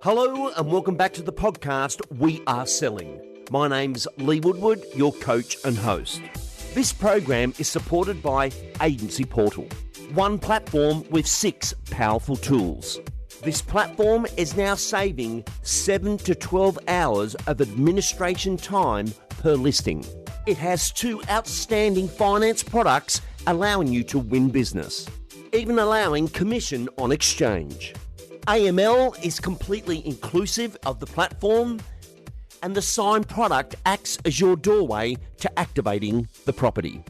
Hello and welcome back to the podcast, We Are Selling. My name's Lee Woodward, your coach and host. This program is supported by Agency Portal, one platform with 6 powerful tools. This platform is now saving 7 to 12 hours of administration time per listing. It has 2 outstanding finance products allowing you to win business, even allowing commission on exchange. AML is completely inclusive of the platform, and the signed product acts as your doorway to activating the property.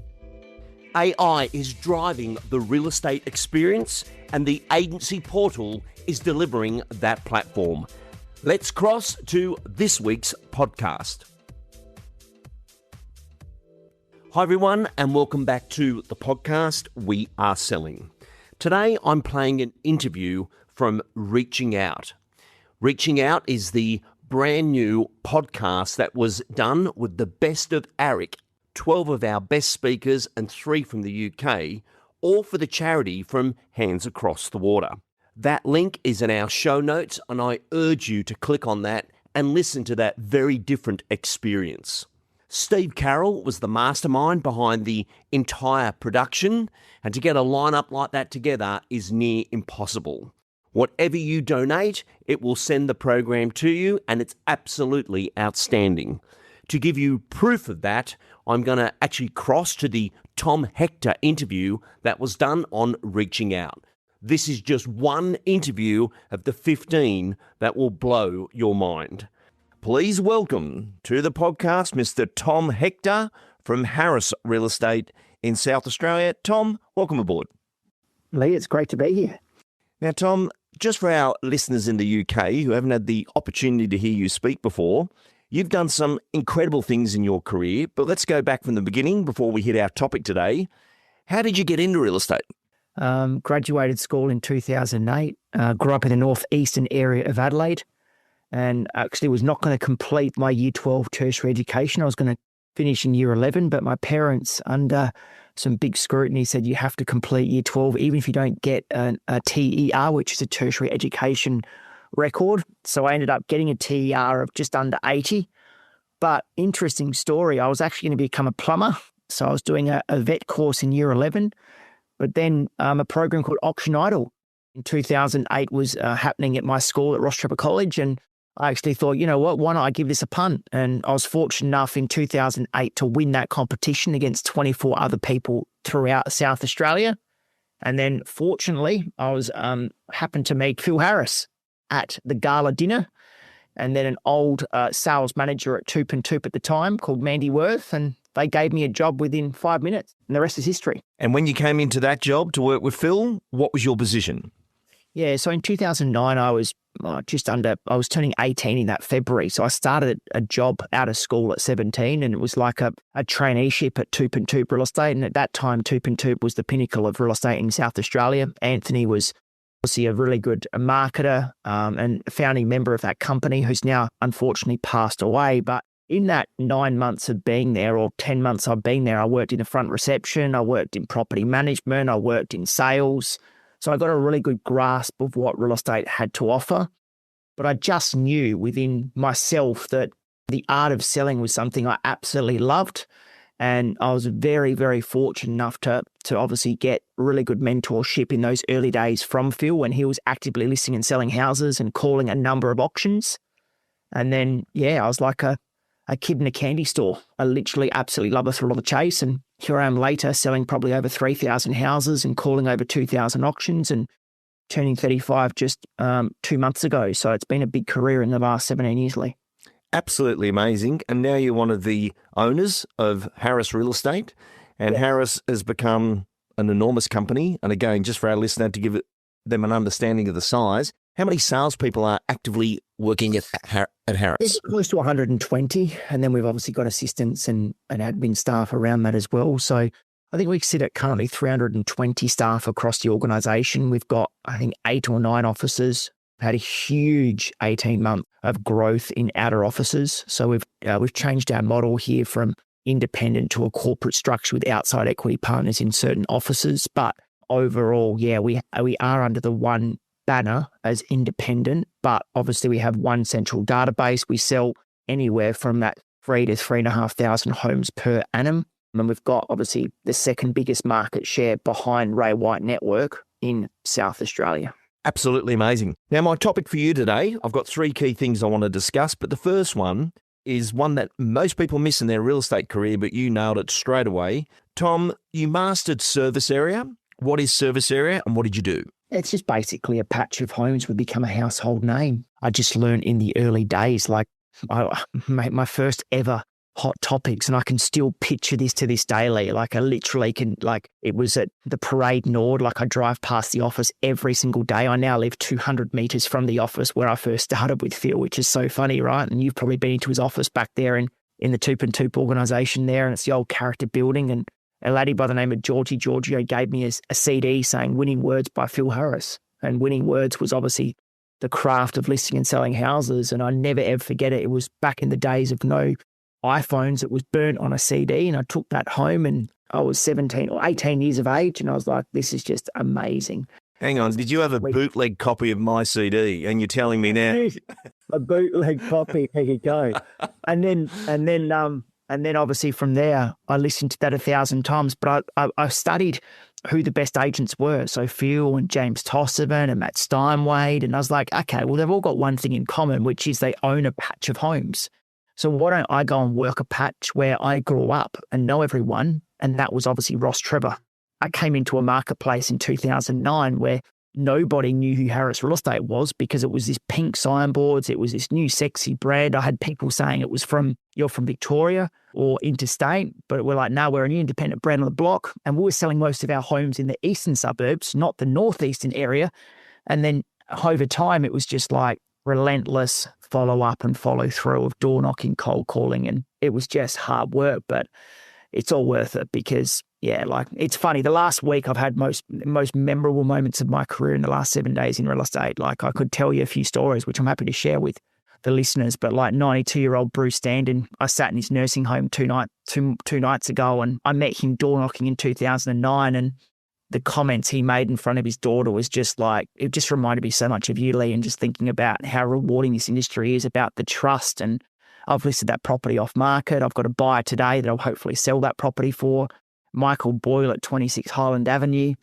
AI is driving the real estate experience, and the Agency Portal is delivering that platform. Let's cross to this week's podcast. Hi everyone, and welcome back to the podcast, We Are Selling. Today I'm playing an interview from Reaching Out. Reaching Out is the brand new podcast that was done with the best of ARIC, 12 of our best speakers and 3 from the UK, all for the charity from Hands Across the Water. That link is in our show notes, and I urge you to click on that and listen to that very different experience. Steve Carroll was the mastermind behind the entire production, and to get a lineup like that together is near impossible. Whatever you donate, it will send the program to you, and it's absolutely outstanding. To give you proof of that, I'm going to actually cross to the Tom Hector interview that was done on Reaching Out. This is just one interview of the 15 that will blow your mind. Please welcome to the podcast Mr. Tom Hector from Harris Real Estate in South Australia. Tom, welcome aboard. Lee, it's great to be here. Now, Tom, just for our listeners in the UK who haven't had the opportunity to hear you speak before, you've done some incredible things in your career, but let's go back from the beginning before we hit our topic today. How did you get into real estate? Graduated school in 2008, grew up in the northeastern area of Adelaide, and actually was not going to complete my Year 12 tertiary education. I was going to finish in Year 11, but my parents, under some big scrutiny, said you have to complete Year 12, even if you don't get a TER, which is a tertiary education record. So I ended up getting a TER of just under 80. But interesting story, I was actually going to become a plumber. So I was doing a vet course in Year 11, but then a program called Auction Idol in 2008 was happening at my school at Ross Trevor College, and I actually thought, you know what, why not I give this a punt? And I was fortunate enough in 2008 to win that competition against 24 other people throughout South Australia. And then fortunately, I was happened to meet Phil Harris at the gala dinner, and then an old sales manager at Toop and Toop at the time called Mandy Worth, and they gave me a job within 5 minutes, and the rest is history. And when you came into that job to work with Phil, what was your position? Yeah, so in 2009, I was turning 18 in that February. So I started a job out of school at 17, and it was like a traineeship at Toop and Toop Real Estate. And at that time, Toop and Toop was the pinnacle of real estate in South Australia. Anthony was obviously a really good marketer and a founding member of that company, who's now unfortunately passed away. But in that 9 months of being there, or 10 months I've been there, I worked in a front reception, I worked in property management, I worked in sales. So I got a really good grasp of what real estate had to offer. But I just knew within myself that the art of selling was something I absolutely loved. And I was very, very fortunate enough to obviously get really good mentorship in those early days from Phil when he was actively listing and selling houses and calling a number of auctions. And then, yeah, I was like a kid in a candy store. I literally absolutely love the thrill of the chase. And here I am later selling probably over 3,000 houses and calling over 2,000 auctions and turning 35 just 2 months ago. So it's been a big career in the last 17 years, Lee. Absolutely amazing. And now you're one of the owners of Harris Real Estate. And Yeah. Harris has become an enormous company. And again, just for our listener to give them an understanding of the size, how many salespeople are actively working at Harris? It's close to 120. And then we've obviously got assistants and admin staff around that as well. So I think we sit at currently 320 staff across the organisation. We've got, I think, 8 or 9 offices. We've had a huge 18 month of growth in outer offices. So we've changed our model here from independent to a corporate structure with outside equity partners in certain offices. But overall, yeah, we are under the one banner as independent, but obviously we have one central database. We sell anywhere from that 3,000 to 3,500 homes per annum. And we've got obviously the second biggest market share behind Ray White Network in South Australia. Absolutely amazing. Now, my topic for you today, I've got 3 key things I want to discuss, but the first one is one that most people miss in their real estate career, but you nailed it straight away. Tom, you mastered service area. What is service area and what did you do? It's just basically a patch of homes would become a household name. I just learned in the early days, like I made my first ever hot topics, and I can still picture this to this daily. Like I literally can, like it was at the Parade Nord, like I drive past the office every single day. I now live 200 meters from the office where I first started with Phil, which is so funny, right? And you've probably been into his office back there in the Toop and Toop organisation there, and it's the old character building. And a laddie by the name of Giorgio gave me a CD saying Winning Words by Phil Harris. And Winning Words was obviously the craft of listing and selling houses. And I never ever forget it. It was back in the days of no iPhones. It was burnt on a CD, and I took that home, and I was 17 or 18 years of age, and I was like, this is just amazing. Hang on, did you have a bootleg copy of my CD? And you're telling me now? A bootleg copy, here you go. And then obviously from there, I listened to that 1,000 times, but I studied who the best agents were. So Phil and James Tosserman and Matt Steinwade. And I was like, okay, well, they've all got one thing in common, which is they own a patch of homes. So why don't I go and work a patch where I grew up and know everyone? And that was obviously Ross Trevor. I came into a marketplace in 2009 where nobody knew who Harris Real Estate was because it was this pink signboards. It was this new sexy brand. I had people saying it was you're from Victoria or interstate, but we're like, no, we're an independent brand on the block. And we were selling most of our homes in the eastern suburbs, not the northeastern area. And then over time, it was just like relentless follow up and follow through of door knocking, cold calling. And it was just hard work, but it's all worth it because like it's funny. The last week I've had most memorable moments of my career in the last 7 days in real estate. Like I could tell you a few stories, which I'm happy to share with the listeners, but like 92-year-old Bruce Standen, I sat in his nursing home two nights ago, and I met him door knocking in 2009, and the comments he made in front of his daughter was just like, it just reminded me so much of you, Lee, and just thinking about how rewarding this industry is, about the trust. And I've listed that property off market. I've got a buyer today that I'll hopefully sell that property for. Michael Boyle at 26 Highland Avenue.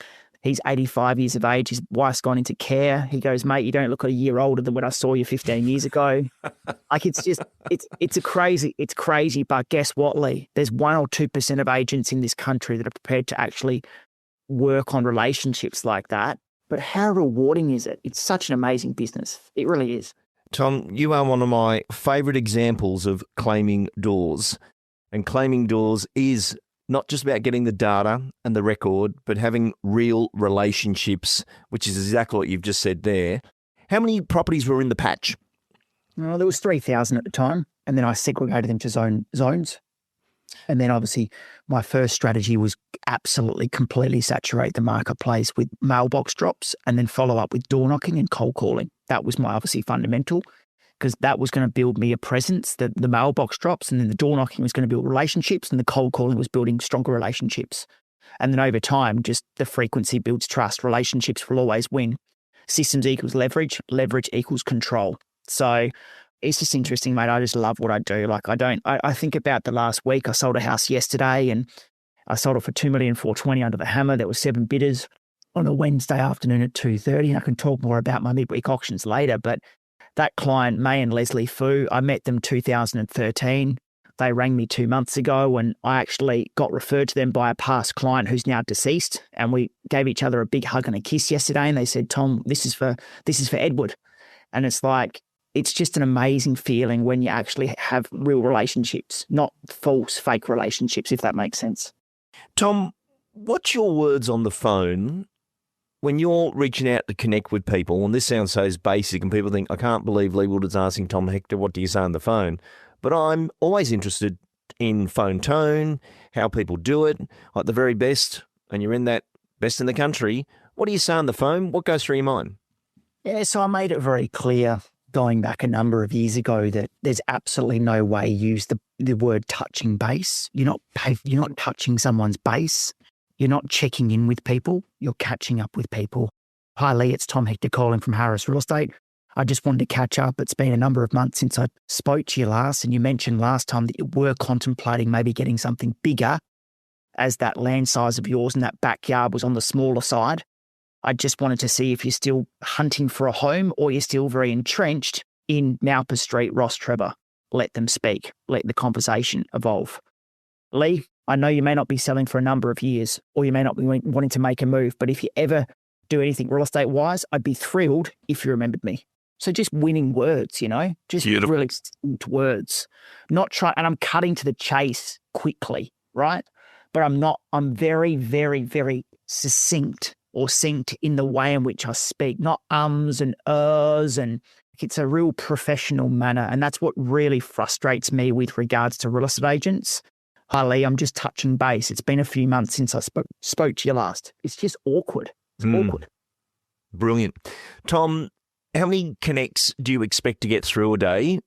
He's 85 years of age. His wife's gone into care. He goes, mate, you don't look a year older than when I saw you 15 years ago. Like it's just, it's crazy. But guess what, Lee? There's 1 or 2% of agents in this country that are prepared to actually work on relationships like that. But how rewarding is it? It's such an amazing business. It really is. Tom, you are one of my favourite examples of claiming doors. And claiming doors is not just about getting the data and the record, but having real relationships, which is exactly what you've just said there. How many properties were in the patch? Well, there was 3,000 at the time, and then I segregated them to zones. And then obviously my first strategy was absolutely completely saturate the marketplace with mailbox drops and then follow up with door knocking and cold calling. That was my obviously fundamental, because that was going to build me a presence, the mailbox drops, and then the door knocking was going to build relationships, and the cold calling was building stronger relationships. And then over time, just the frequency builds trust. Relationships will always win. Systems equals leverage, leverage equals control. So it's just interesting, mate. I just love what I do. Like I think about the last week. I sold a house yesterday, and I sold it for $2,420,000 under the hammer. There were 7 bidders on a Wednesday afternoon at 2:30. And I can talk more about my midweek auctions later, but that client, May and Leslie Fu, I met them 2013. They rang me 2 months ago, and I actually got referred to them by a past client who's now deceased. And we gave each other a big hug and a kiss yesterday. And they said, Tom, this is for Edward. And it's like, it's just an amazing feeling when you actually have real relationships, not false, fake relationships, if that makes sense. Tom, what's your words on the phone when you're reaching out to connect with people? And this sounds so basic, and people think, I can't believe Lee Wood is asking Tom Hector, what do you say on the phone? But I'm always interested in phone tone, how people do it, like the very best, and you're in that best in the country. What do you say on the phone? What goes through your mind? Yeah, so I made it very clear going back a number of years ago that there's absolutely no way you use the word touching base. You're not touching someone's base. You're not checking in with people. You're catching up with people. Hi Lee, it's Tom Hector calling from Harris Real Estate. I just wanted to catch up. It's been a number of months since I spoke to you last, and you mentioned last time that you were contemplating maybe getting something bigger, as that land size of yours and that backyard was on the smaller side. I just wanted to see if you're still hunting for a home or you're still very entrenched in Malpa Street, Ross Trevor. Let them speak. Let the conversation evolve. Lee, I know you may not be selling for a number of years or you may not be wanting to make a move, but if you ever do anything real estate-wise, I'd be thrilled if you remembered me. So just winning words, just Beautiful. really distinct words. Not trying, and I'm cutting to the chase quickly, right? But I'm very, very, very succinct or synced in the way in which I speak, not ums and ers, and it's a real professional manner. And that's what really frustrates me with regards to real estate agents. Hi Lee, I'm just touching base. It's been a few months since I spoke to you last. It's just awkward. It's awkward. Brilliant. Tom, how many connects do you expect to get through a day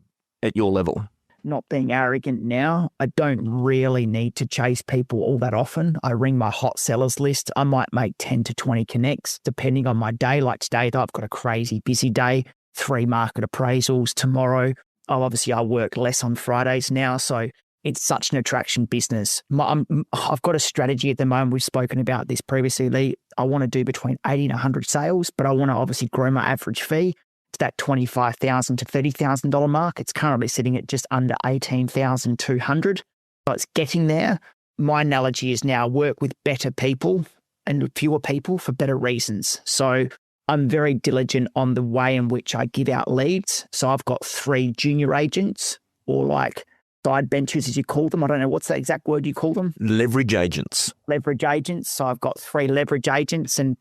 at your level? Not being arrogant now, I don't really need to chase people all that often. I ring my hot sellers list. I might make 10 to 20 connects depending on my day. Like today, I've got a crazy busy day, 3 market appraisals tomorrow. I work less on Fridays now, so it's such an attraction business. I've got a strategy at the moment. We've spoken about this previously, Lee. I want to do between 80 and 100 sales, but I want to obviously grow my average fee to that $25,000 to $30,000 mark. It's currently sitting at just under $18,200. So it's getting there. My analogy is now work with better people and fewer people for better reasons. So I'm very diligent on the way in which I give out leads. So I've got 3 junior agents, or like side benchers, as you call them. I don't know, what's the exact word you call them? Leverage agents. Leverage agents. So I've got 3 leverage agents, and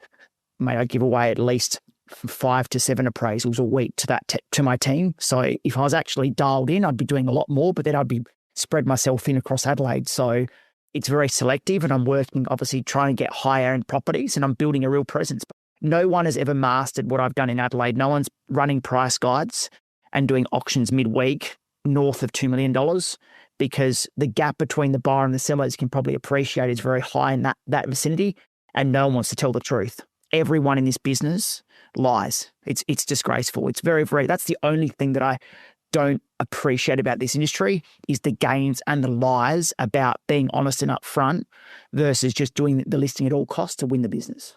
I give away at least 5 to 7 appraisals a week to my team. So if I was actually dialed in, I'd be doing a lot more, but then I'd be spread myself thin across Adelaide. So it's very selective, and I'm working, obviously, trying to get higher end properties, and I'm building a real presence. No one has ever mastered what I've done in Adelaide. No one's running price guides and doing auctions midweek north of $2 million, because the gap between the buyer and the seller, as you can probably appreciate, is very high in that vicinity, and no one wants to tell the truth. Everyone in this business lies. It's disgraceful. It's very, very, that's the only thing that I don't appreciate about this industry, is the games and the lies about being honest and upfront versus just doing the listing at all costs to win the business.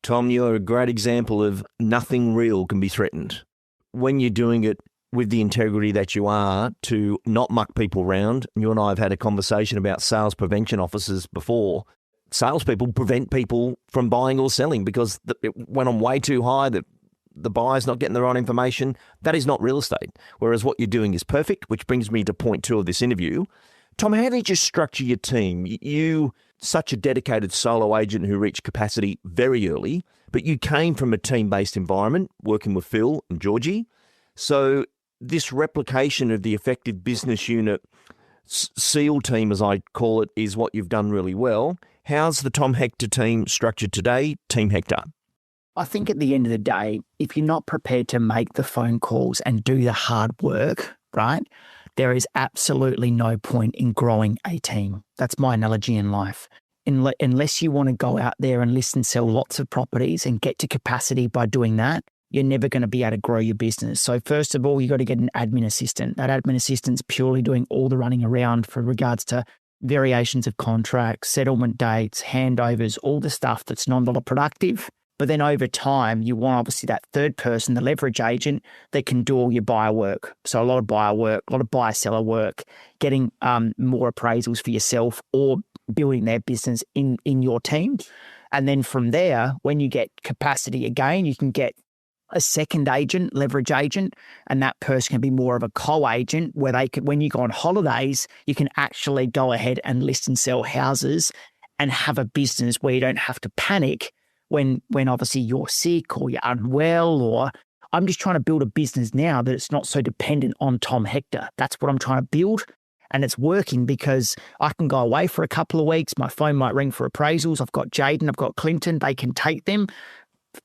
Tom, you're a great example of nothing real can be threatened. When you're doing it with the integrity that you are, to not muck people around. You and I have had a conversation about sales prevention officers before. Salespeople prevent people from buying or selling because it went on way too high, that the buyer's not getting the right information. That is not real estate. Whereas what you're doing is perfect, which brings me to point 2 of this interview. Tom, how did you structure your team? You, such a dedicated solo agent who reached capacity very early, but you came from a team-based environment, working with Phil and Georgie. So this replication of the effective business unit SEAL team, as I call it, is what you've done really well. How's the Tom Hector team structured today, Team Hector? I think at the end of the day, if you're not prepared to make the phone calls and do the hard work, right, there is absolutely no point in growing a team. That's my analogy in life. Unless you want to go out there and list and sell lots of properties and get to capacity by doing that, you're never going to be able to grow your business. So first of all, you got to get an admin assistant. That admin assistant's purely doing all the running around for regards to variations of contracts, settlement dates, handovers, all the stuff that's non-dollar productive. But then over time, you want obviously that third person, the leverage agent, that can do all your buyer work. So a lot of buyer work, a lot of buyer-seller work, getting more appraisals for yourself or building their business in your team. And then from there, when you get capacity again, you can get a second agent, leverage agent, and that person can be more of a co-agent where they could, when you go on holidays, you can actually go ahead and list and sell houses and have a business where you don't have to panic when obviously you're sick or you're unwell. Or I'm just trying to build a business now that it's not so dependent on Tom Hector. That's what I'm trying to build. And it's working because I can go away for a couple of weeks. My phone might ring for appraisals. I've got Jaden, I've got Clinton. They can take them.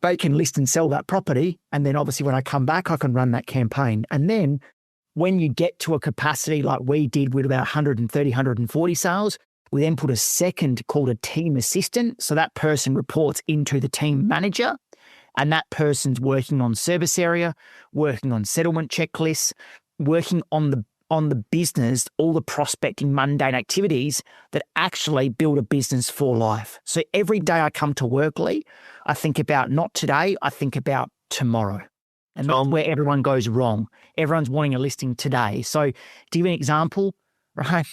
They can list and sell that property. And then obviously when I come back, I can run that campaign. And then when you get to a capacity like we did with about 130, 140 sales, we then put a second called a team assistant. So that person reports into the team manager. And that person's working on service area, working on settlement checklists, working on the business, all the prospecting mundane activities that actually build a business for life. So every day I come to work, Lee, I think about not today, I think about tomorrow. And that's where everyone goes wrong. Everyone's wanting a listing today. So to give you an example, right?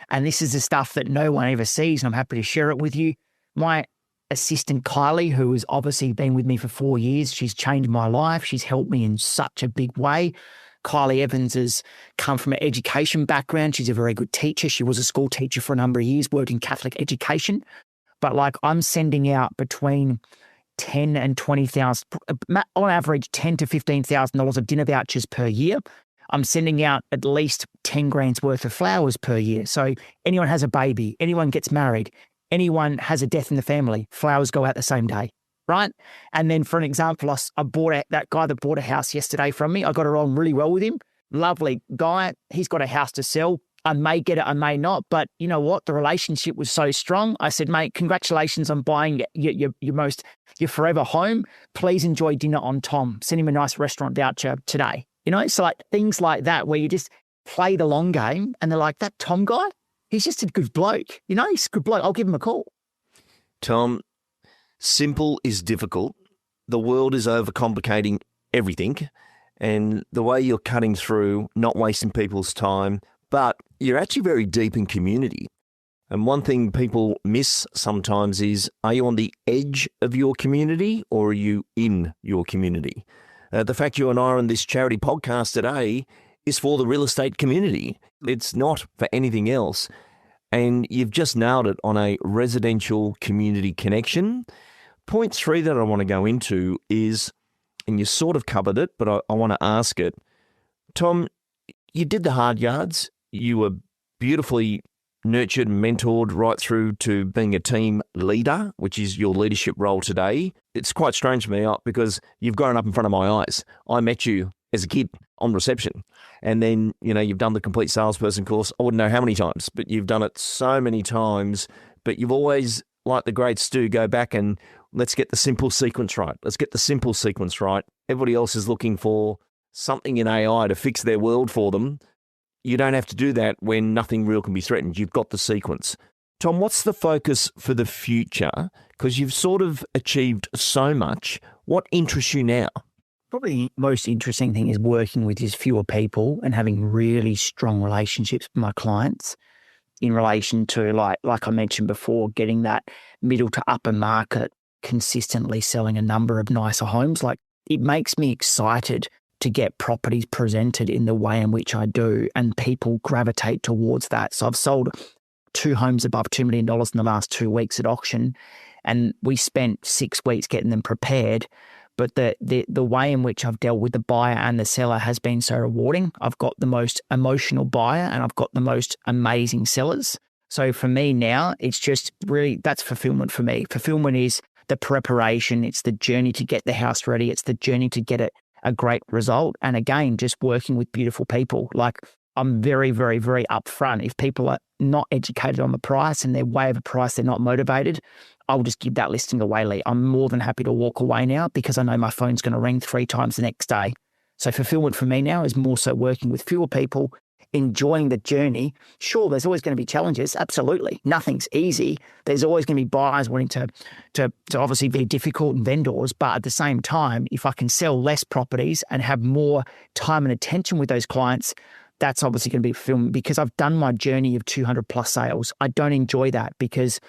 And this is the stuff that no one ever sees, and I'm happy to share it with you. My assistant, Kylie, who has obviously been with me for 4 years, she's changed my life. She's helped me in such a big way. Kylie Evans has come from an education background. She's a very good teacher. She was a school teacher for a number of years, worked in Catholic education. But like I'm sending out between 10 and 20,000, on average, $10,000 to $15,000 of dinner vouchers per year. I'm sending out at least 10 grand's worth of flowers per year. So anyone has a baby, anyone gets married, anyone has a death in the family, flowers go out the same day, right? And then for an example, I bought that guy that bought a house yesterday from me. I got along really well with him. Lovely guy. He's got a house to sell. I may get it, I may not. But you know what? The relationship was so strong. I said, mate, congratulations on buying your forever home. Please enjoy dinner on Tom. Send him a nice restaurant voucher today. You know, so like things like that where you just play the long game and they're like, that Tom guy, he's just a good bloke. You know, he's a good bloke. I'll give him a call. Tom, simple is difficult. The world is overcomplicating everything. And the way you're cutting through, not wasting people's time, but you're actually very deep in community. And one thing people miss sometimes is, are you on the edge of your community or are you in your community? The fact you and I are on this charity podcast today is for the real estate community. It's not for anything else. And you've just nailed it on a residential community connection. Point 3 that I want to go into is, and you sort of covered it, but I want to ask it. Tom, you did the hard yards. You were beautifully nurtured and mentored right through to being a team leader, which is your leadership role today. It's quite strange for me because you've grown up in front of my eyes. I met you as a kid on reception. And then, you know, you've done the complete salesperson course. I wouldn't know how many times, but you've done it so many times. But you've always, like the great Stu, go back and let's get the simple sequence right. Let's get the simple sequence right. Everybody else is looking for something in AI to fix their world for them. You don't have to do that when nothing real can be threatened. You've got the sequence. Tom, what's the focus for the future? Because you've sort of achieved so much. What interests you now? Probably the most interesting thing is working with just fewer people and having really strong relationships with my clients in relation to, like I mentioned before, getting that middle to upper market, consistently selling a number of nicer homes. Like, it makes me excited to get properties presented in the way in which I do, and people gravitate towards that. So I've sold 2 homes above $2 million in the last 2 weeks at auction, and we spent 6 weeks getting them prepared. But the way in which I've dealt with the buyer and the seller has been so rewarding. I've got the most emotional buyer and I've got the most amazing sellers. So for me now, it's just really, that's fulfillment for me. Fulfillment is the preparation. It's the journey to get the house ready. It's the journey to get it a great result. And again, just working with beautiful people. Like, I'm very, very, very upfront. If people are not educated on the price and they're way overpriced, they're not motivated, I'll just give that listing away, Lee. I'm more than happy to walk away now because I know my phone's going to ring 3 times the next day. So fulfillment for me now is more so working with fewer people, enjoying the journey. Sure, there's always going to be challenges. Absolutely. Nothing's easy. There's always going to be buyers wanting to obviously be difficult and vendors. But at the same time, if I can sell less properties and have more time and attention with those clients, that's obviously going to be fulfillment because I've done my journey of 200 plus sales. I don't enjoy that because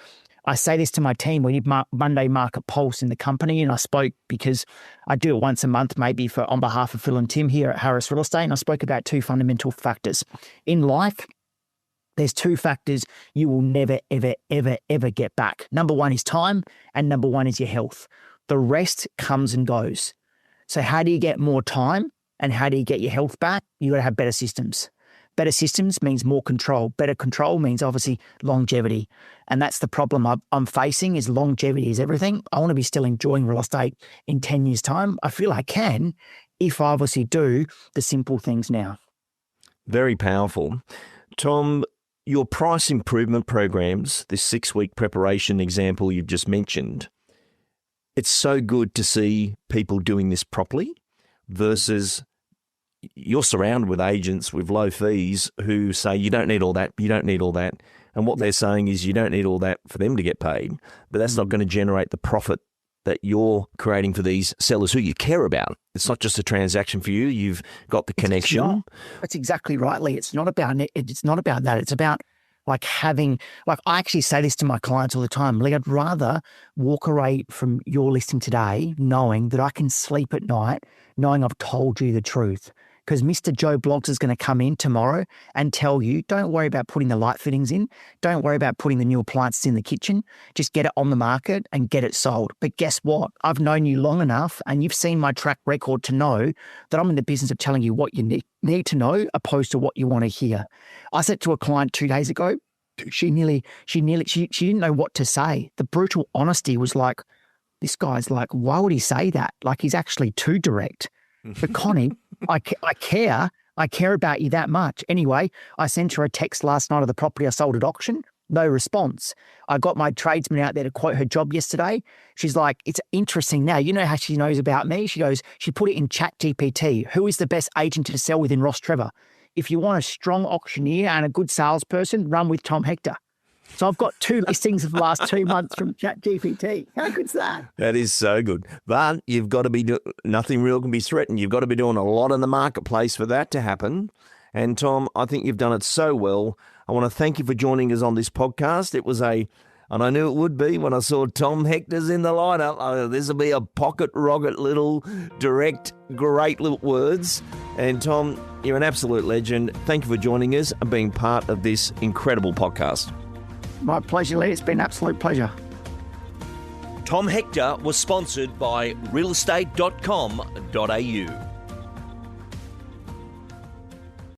I say this to my team. We did Monday Market Pulse in the company, and I spoke because I do it once a month, maybe on behalf of Phil and Tim here at Harris Real Estate. And I spoke about 2 fundamental factors. In life, there's 2 factors you will never, ever, ever, ever get back. Number 1 is time, and number 1 is your health. The rest comes and goes. So how do you get more time and how do you get your health back? You got to have better systems. Better systems means more control. Better control means obviously longevity. And that's the problem I'm facing is longevity is everything. I want to be still enjoying real estate in 10 years' time. I feel I can if I obviously do the simple things now. Very powerful. Tom, your price improvement programs, this 6-week preparation example you've just mentioned, it's so good to see people doing this properly versus you're surrounded with agents with low fees who say you don't need all that, you don't need all that. And what they're saying is you don't need all that for them to get paid, but that's not going to generate the profit that you're creating for these sellers who you care about. It's not just a transaction for you. You've got the connection. That's exactly right, Lee. It's not about it. It's not about that. It's about like having, like I actually say this to my clients all the time, Lee, I'd rather walk away from your listing today knowing that I can sleep at night, knowing I've told you the truth. Because Mr. Joe Bloggs is going to come in tomorrow and tell you, don't worry about putting the light fittings in. Don't worry about putting the new appliances in the kitchen. Just get it on the market and get it sold. But guess what? I've known you long enough and you've seen my track record to know that I'm in the business of telling you what you need to know opposed to what you want to hear. I said to a client 2 days ago, she didn't know what to say. The brutal honesty was like, this guy's like, why would he say that? Like he's actually too direct. But Connie, I care. I care about you that much. Anyway, I sent her a text last night of the property I sold at auction. No response. I got my tradesman out there to quote her job yesterday. She's like, it's interesting now. You know how she knows about me? She goes, she put it in ChatGPT. Who is the best agent to sell with in Ross Trevor? If you want a strong auctioneer and a good salesperson, run with Tom Hector. So I've got 2 listings of the last 2 months from ChatGPT. How good's that? That is so good. But you've got to be, nothing real can be threatened. You've got to be doing a lot in the marketplace for that to happen. And Tom, I think you've done it so well. I want to thank you for joining us on this podcast. It was and I knew it would be when I saw Tom Hector's in the lineup. This will be a pocket rocket little direct, great little words. And Tom, you're an absolute legend. Thank you for joining us and being part of this incredible podcast. My pleasure, Lee. It's been an absolute pleasure. Tom Hector was sponsored by realestate.com.au.